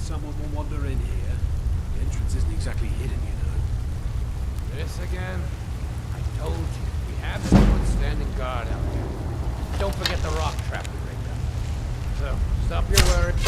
someone will wander in here. The entrance isn't exactly hidden, you know. This again? I told you, we have someone standing guard out here. Don't forget the rock trap we rigged up. So, stop your words.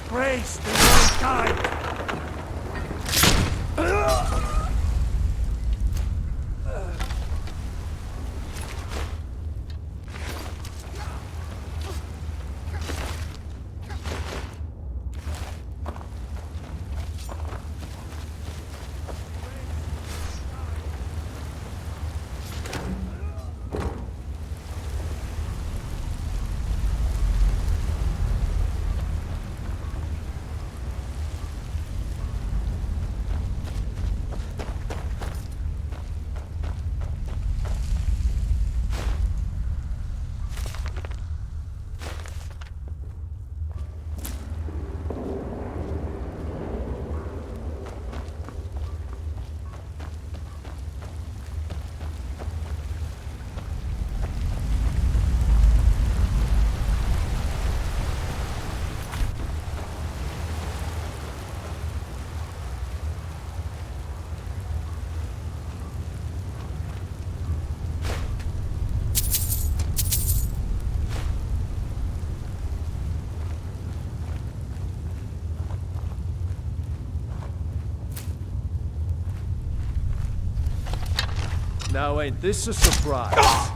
Grace to mankind! Now ain't this a surprise?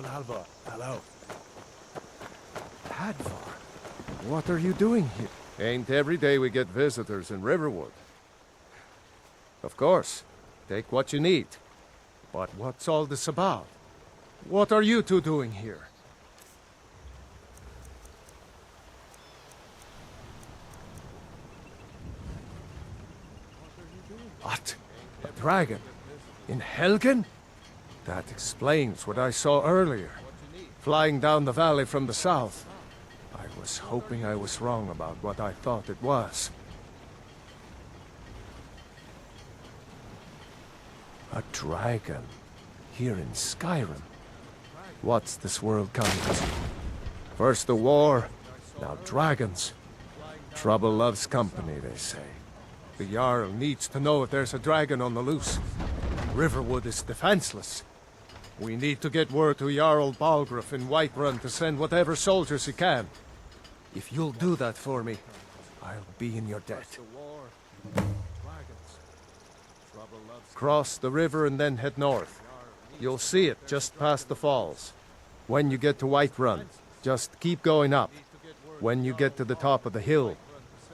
Uncle Halvor. Hello. Hadvar, what are you doing here? Ain't every day we get visitors in Riverwood. Of course, take what you need. But what's all this about? What are you two doing here? What? A dragon? In Helgen? That explains what I saw earlier. Flying down the valley from the south. I was hoping I was wrong about what I thought it was. A dragon? Here in Skyrim? What's this world coming to? First the war, now dragons. Trouble loves company, they say. The Jarl needs to know if there's a dragon on the loose. Riverwood is defenseless. We need to get word to Jarl Balgruuf in Whiterun to send whatever soldiers he can. If you'll do that for me, I'll be in your debt. Cross the river and then head north. You'll see it just past the falls. When you get to Whiterun, just keep going up. When you get to the top of the hill,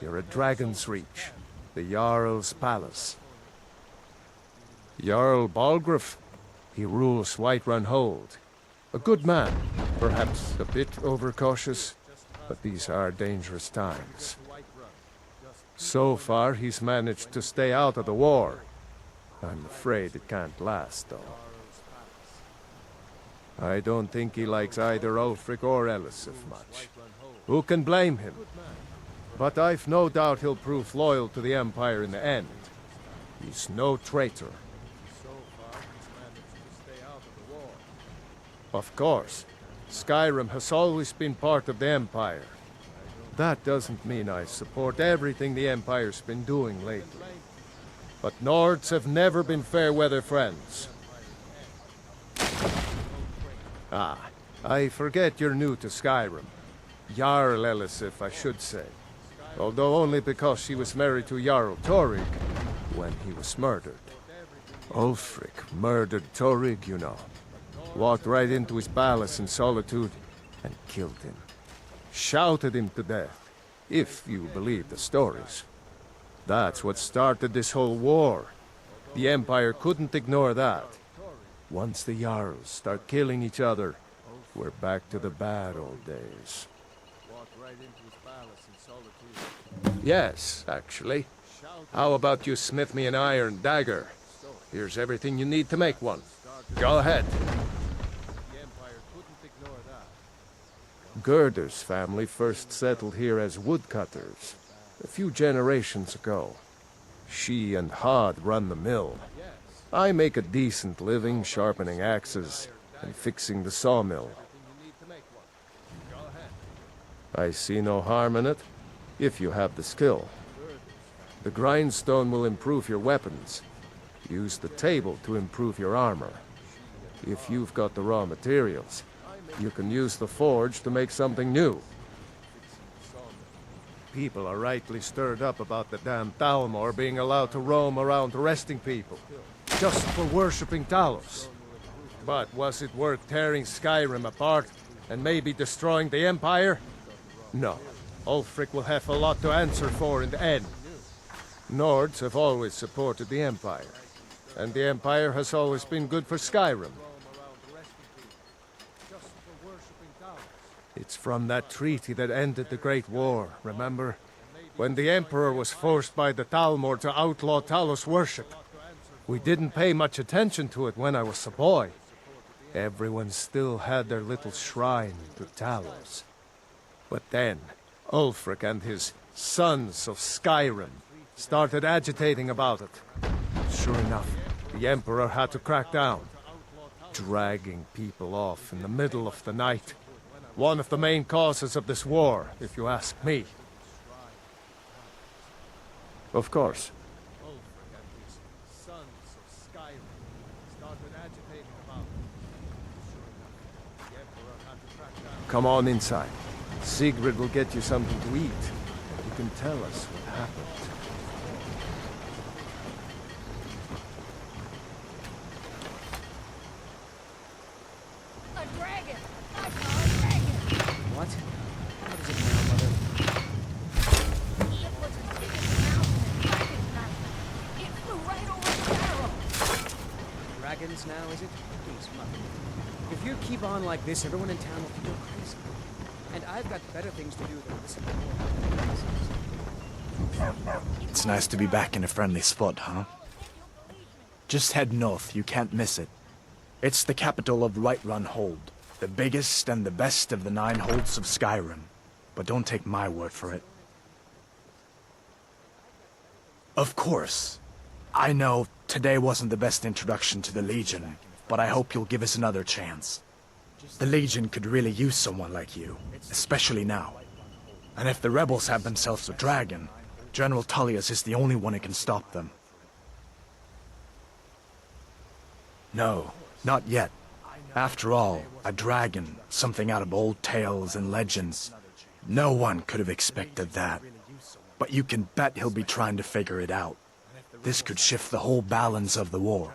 you're at Dragon's Reach, the Jarl's palace. Jarl Balgruuf, he rules Whiterun Hold. A good man, perhaps a bit overcautious, but these are dangerous times. So far, he's managed to stay out of the war. I'm afraid it can't last, though. I don't think he likes either Ulfric or Elisif much. Who can blame him? But I've no doubt he'll prove loyal to the Empire in the end. He's no traitor. Of course, Skyrim has always been part of the Empire. That doesn't mean I support everything the Empire's been doing lately. But Nords have never been fair-weather friends. Ah, I forget you're new to Skyrim. Jarl Elisif, I should say. Although only because she was married to Jarl Torygg when he was murdered. Ulfric murdered Torygg, you know. Walked right into his palace in Solitude and killed him. Shouted him to death, if you believe the stories. That's what started this whole war. The Empire couldn't ignore that. Once the Jarls start killing each other, we're back to the bad old days. Yes, actually. How about you smith me an iron dagger? Here's everything you need to make one. Go ahead. Gerder's family first settled here as woodcutters, a few generations ago. She and Hod run the mill. I make a decent living sharpening axes and fixing the sawmill. I see no harm in it, if you have the skill. The grindstone will improve your weapons. Use the table to improve your armor. If you've got the raw materials, you can use the forge to make something new. People are rightly stirred up about the damn Thalmor being allowed to roam around arresting people, just for worshipping Talos. But was it worth tearing Skyrim apart and maybe destroying the Empire? No. Ulfric will have a lot to answer for in the end. Nords have always supported the Empire, and the Empire has always been good for Skyrim. It's from that treaty that ended the Great War, remember? When the Emperor was forced by the Thalmor to outlaw Talos worship. We didn't pay much attention to it when I was a boy. Everyone still had their little shrine to Talos. But then, Ulfric and his Sons of Skyrim started agitating about it. Sure enough, the Emperor had to crack down, dragging people off in the middle of the night. One of the main causes of this war, if you ask me. Of course. Come on inside. Sigrid will get you something to eat. You can tell us what happened. A dragon! dragons now, is it? Please, Mother. If you keep on like this, everyone in town will think you're crazy. And I've got better things to do than listen to more nonsense. It's nice to be back in a friendly spot, huh? Just head north, you can't miss it. It's the capital of Whiterun Hold, the biggest and the best of the 9 holds of Skyrim. But don't take my word for it. Of course, I know today wasn't the best introduction to the Legion, but I hope you'll give us another chance. The Legion could really use someone like you, especially now. And if the rebels have themselves a dragon, General Tullius is the only one who can stop them. No, not yet. After all, a dragon, something out of old tales and legends. No one could have expected that. But you can bet he'll be trying to figure it out. This could shift the whole balance of the war.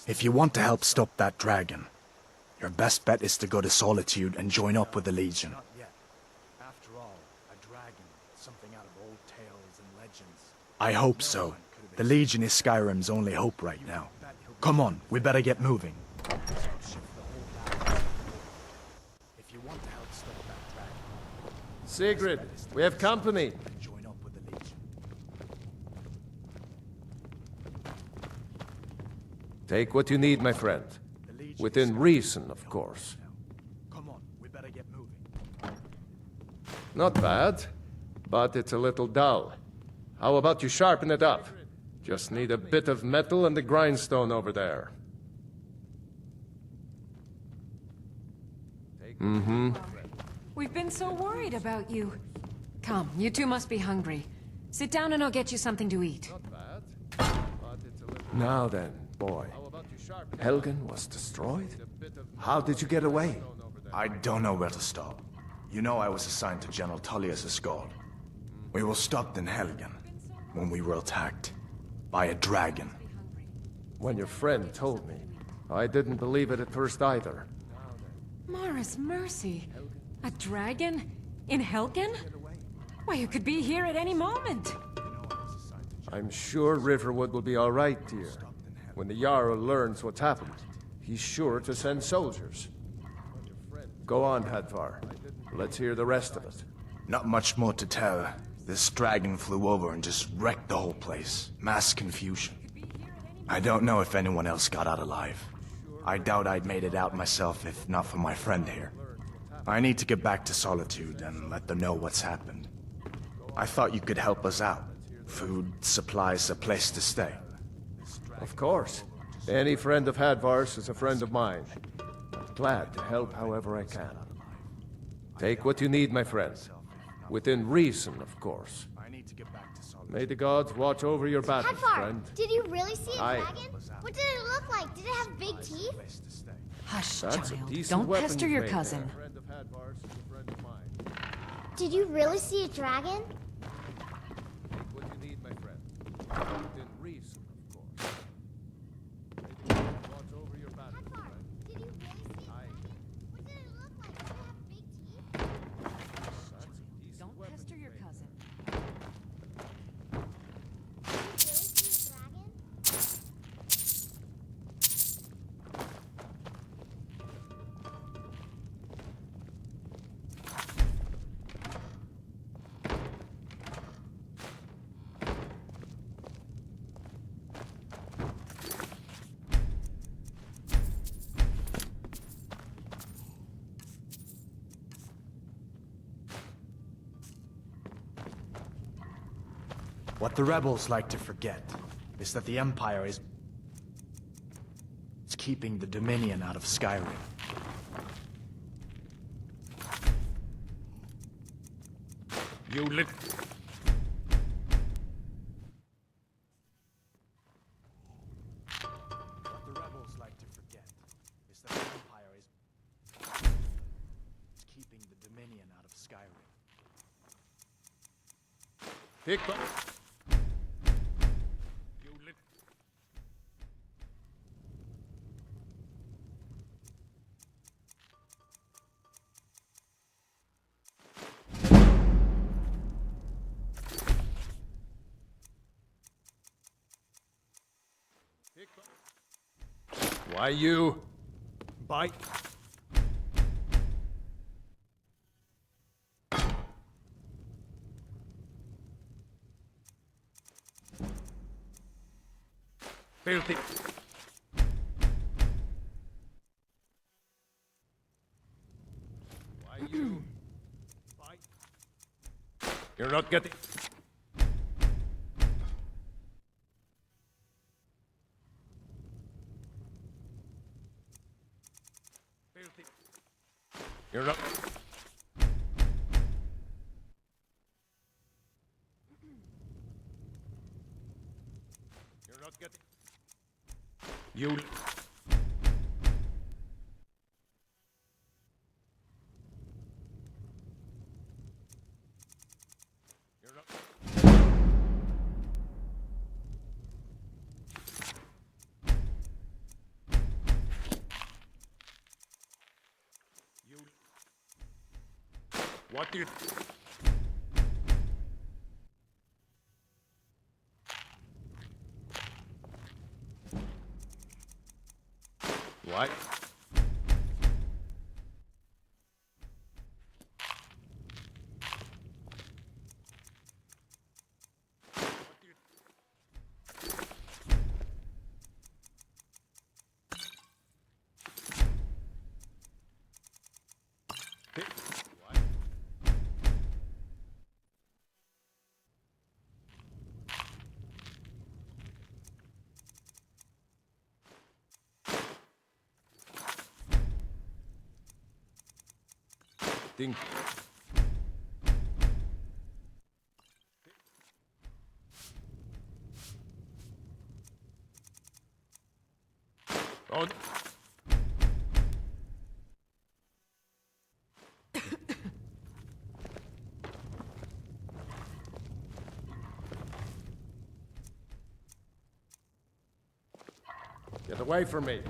If you want to help stop that dragon, your best bet is to go to Solitude and join up with the Legion. I hope so. The Legion is Skyrim's only hope right now. Come on, we better get moving. Sigrid, we have company. Take what you need, my friend. Within reason, of course. Come on, we better get moving. Not bad, but it's a little dull. How about you sharpen it up? Just need a bit of metal and the grindstone over there. We've been so worried about you. Come, you two must be hungry. Sit down and I'll get you something to eat. Now then, boy. Helgen was destroyed? How did you get away? I don't know where to stop. You know I was assigned to General Tullius' guard. We were stopped in Helgen when we were attacked by a dragon. When your friend told me, I didn't believe it at first either. Morris Mercy. A dragon? In Helgen? Why, you could be here at any moment. I'm sure Riverwood will be all right, dear. When the Jarl learns what's happened, he's sure to send soldiers. Go on, Hadvar. Let's hear the rest of it. Not much more to tell. This dragon flew over and just wrecked the whole place. Mass confusion. I don't know if anyone else got out alive. I doubt I'd made it out myself if not for my friend here. I need to get back to Solitude and let them know what's happened. I thought you could help us out. Food, supplies, a place to stay. Of course. Any friend of Hadvar's is a friend of mine. I'm glad to help however I can. Take what you need, my friend. Within reason, of course. May the gods watch over your battles, Hadvar, friend. did you really see a Aye. dragon? What did it look like? Did it have big teeth? Hush, That's a child. decent Don't weapon pester you've your made cousin. there. Friend of Hadvar's is a friend of mine. Did you really see a dragon? Take what you need, my friend. Within reason, of course. May the gods watch over your battles, Hadvar, friend. did you really see a Aye. dragon? What did it look like? Did it have big teeth? That's a decent Don't weapon pester you've your made cousin. Did you really see a dragon? What the rebels like to forget is that the Empire is keeping the Dominion out of Skyrim. You lit... What the rebels like to forget is that the Empire is keeping the Dominion out of Skyrim. Pick up. You lit... Why you? Bite. Filthy. Why you? Bite. You're not getting. Filthy. You're not. You're not getting. You. You're not. You. What do you? What? Think. Oh. Get away from me.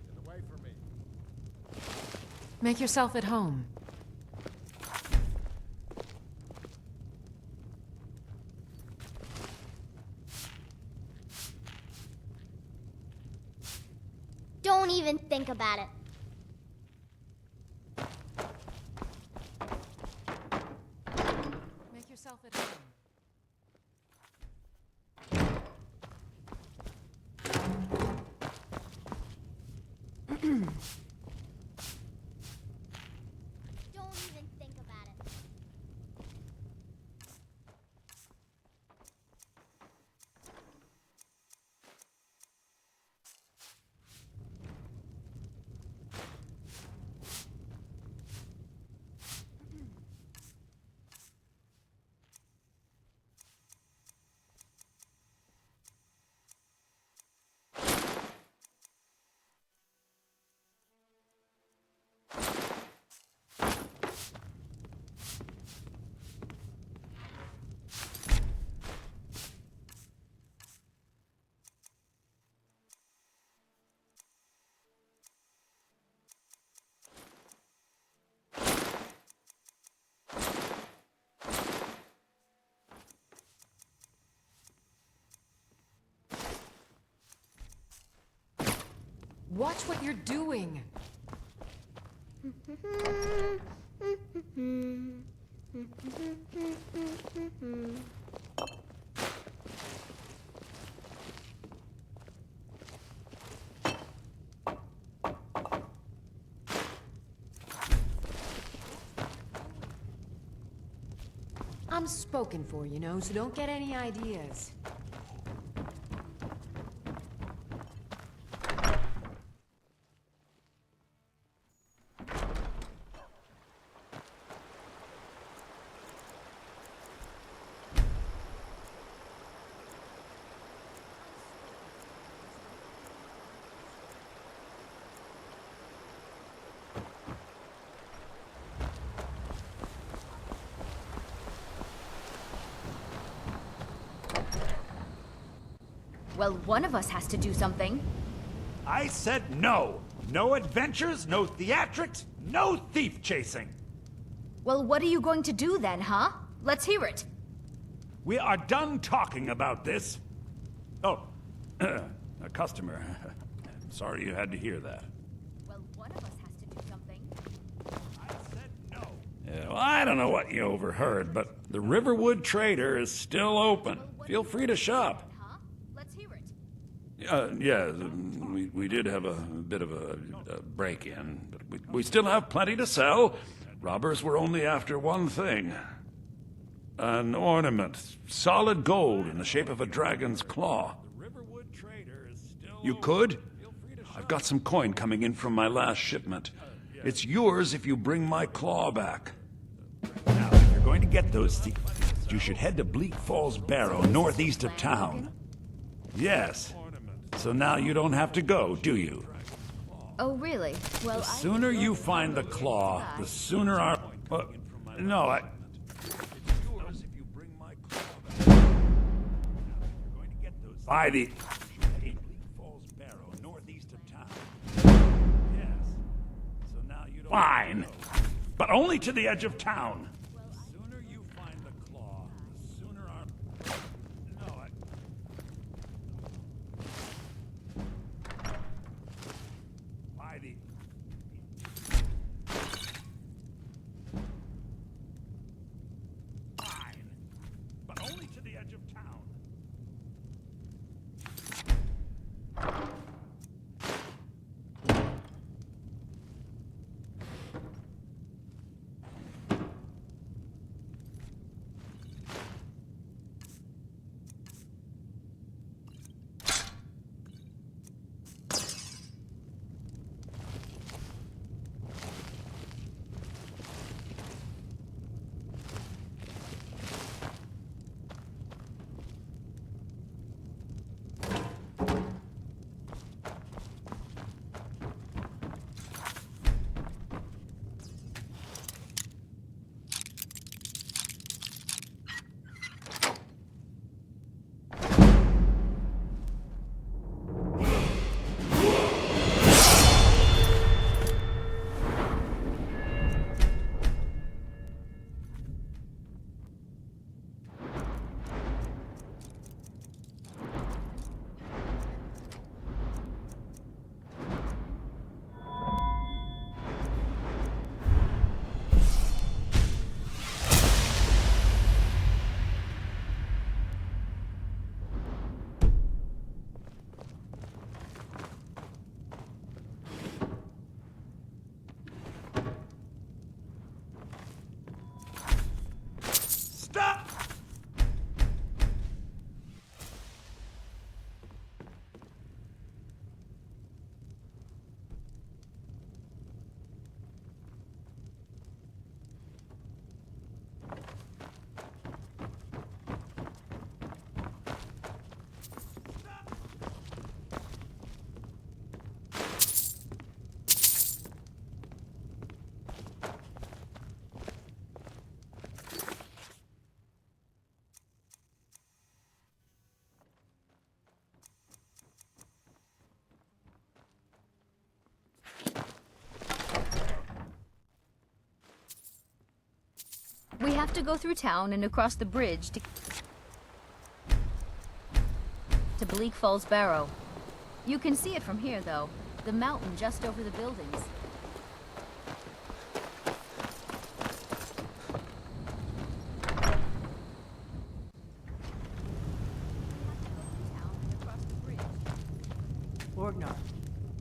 Get away from me. Make yourself at home. Don't even think about it. Make yourself at home. Don't even think about it. Watch what you're doing. I'm spoken for, you know, so don't get any ideas. Well, one of us has to do something. I said no. No adventures, no theatrics, no thief chasing. Well, what are you going to do then, huh? Let's hear it. We are done talking about this. Oh, a customer. Sorry you had to hear that. Well, one of us has to do something. I said no. Yeah, well, I don't know what you overheard, but the Riverwood Trader is still open. Feel free to shop. Huh? Let's hear it. Yeah, we did have a bit of a break-in, but we still have plenty to sell. Robbers were only after one thing. An ornament, solid gold in the shape of a dragon's claw. You could? I've got some coin coming in from my last shipment. It's yours if you bring my claw back. Now, if you're going to get those thieves, you should head to Bleak Falls Barrow, northeast of town. Yes. So now you don't have to go, do you? Oh, really? Well, The sooner you find the claw, the sooner our... no, I... By the... Bleak Falls Barrow, northeast of town. Yes. So now you don't... Fine. But only to the edge of town. The sooner you find the claw, the sooner our... No, I... By the... Fine. But only to the edge of town. Stop! We have to go through town and across the bridge to Bleak Falls Barrow. You can see it from here, though. The mountain just over the buildings. Borgnar,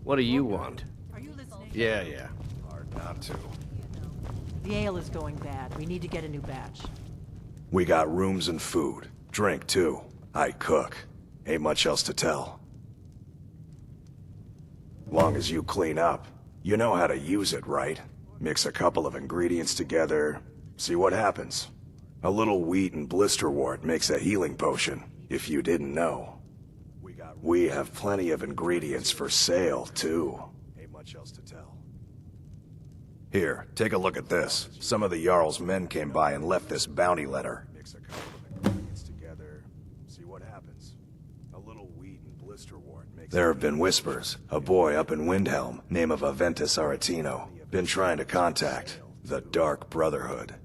What do you want? are you listening? Yeah. Hard not to. The ale is going bad. We need to get a new batch. We got rooms and food. Drink, too. I cook. Ain't much else to tell. Long as you clean up. You know how to use it, right? Mix a couple of ingredients together, see what happens. A little wheat and blisterwort makes a healing potion, if you didn't know. We have plenty of ingredients for sale, too. Ain't much else to tell. Here, take a look at this. Some of the Jarl's men came by and left this bounty letter. Mix a couple of ingredients together, see what happens. A little There have been whispers. A boy up in Windhelm, name of Aventus Aretino, been trying to contact the Dark Brotherhood.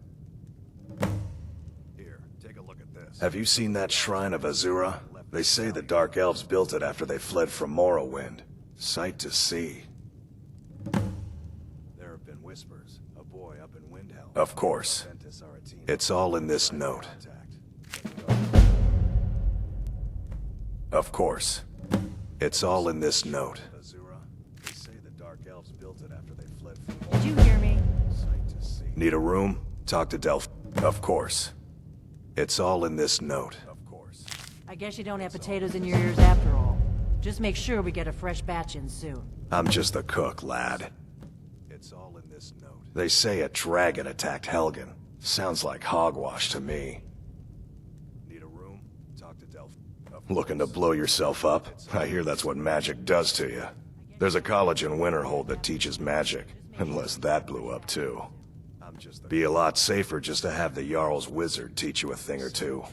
Here, take a look at this. Have you seen that shrine of Azura? They say the Dark Elves built it after they fled from Morrowind. Sight to see. There have been whispers. A boy up in Windhelm. Of course. It's all in this note. Of course. It's all in this note. They say the Dark Elves built it after they fled from Morrowind. Did you hear me? Need a room? Talk to Delph. Of course. It's all in this note. Of course. I guess you don't have potatoes in your ears after all. Just make sure we get a fresh batch in soon. I'm just the cook, lad. It's all in this note. They say a dragon attacked Helgen. Sounds like hogwash to me. Need a room? Talk to Delph. Looking to blow yourself up? I hear that's what magic does to you. There's a college in Winterhold that teaches magic, unless that blew up too. Be a lot safer just to have the Jarl's wizard teach you a thing or two.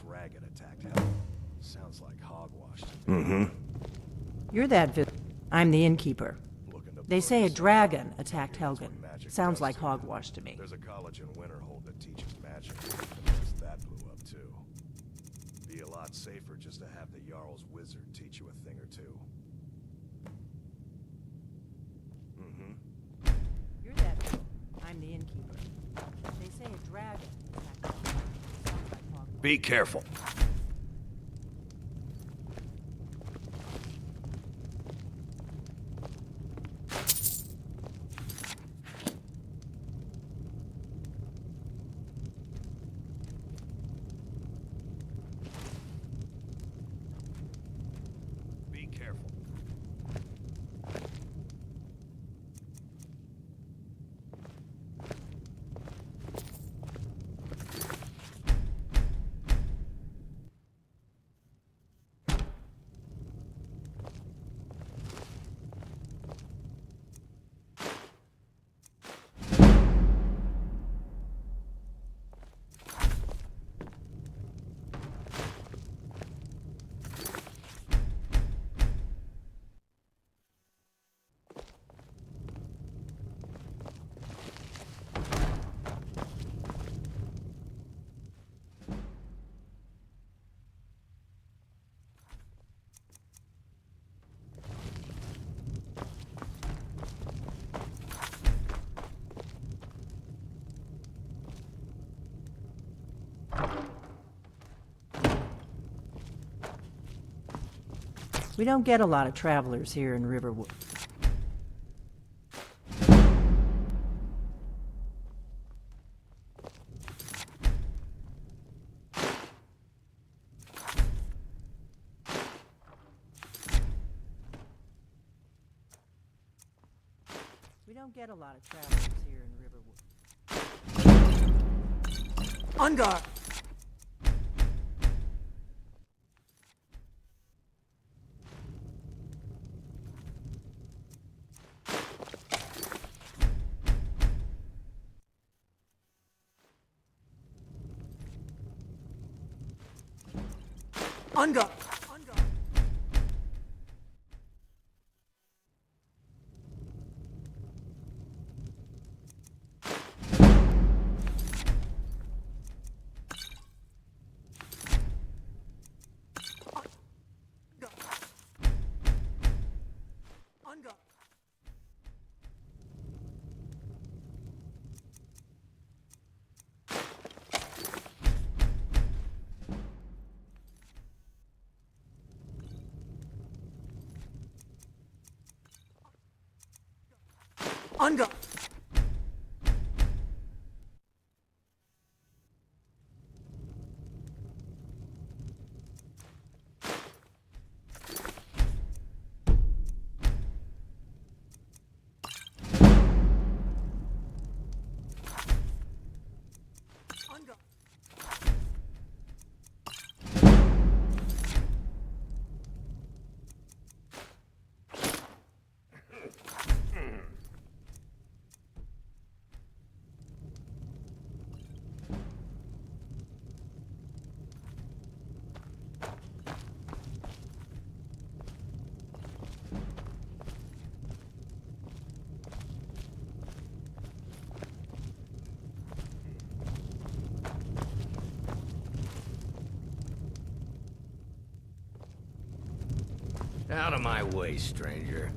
Mm-hmm. You're that I'm the innkeeper. They say a dragon attacked Helgen. Sounds like hogwash to me. There's a college in Winterhold that teaches magic, unless that blew up too. Be a lot safer just to have the Jarl's wizard teach you a thing or two. Mm-hmm. You're that I'm the innkeeper. They say a dragon attacked Helgen. Sounds like hogwash. Be careful. We don't get a lot of travelers here in Riverwood. We don't get a lot of travelers here in Riverwood. On guard! On guard! On guard! Out of my way, stranger.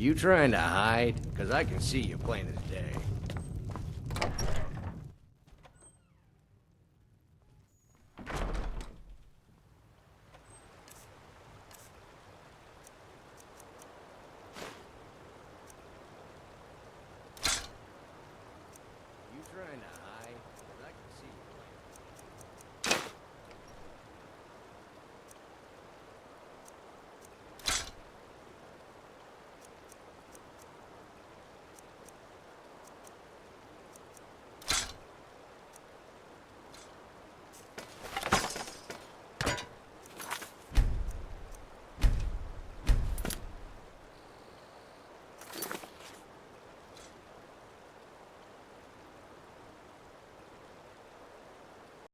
You trying to hide? Because I can see you plain as day.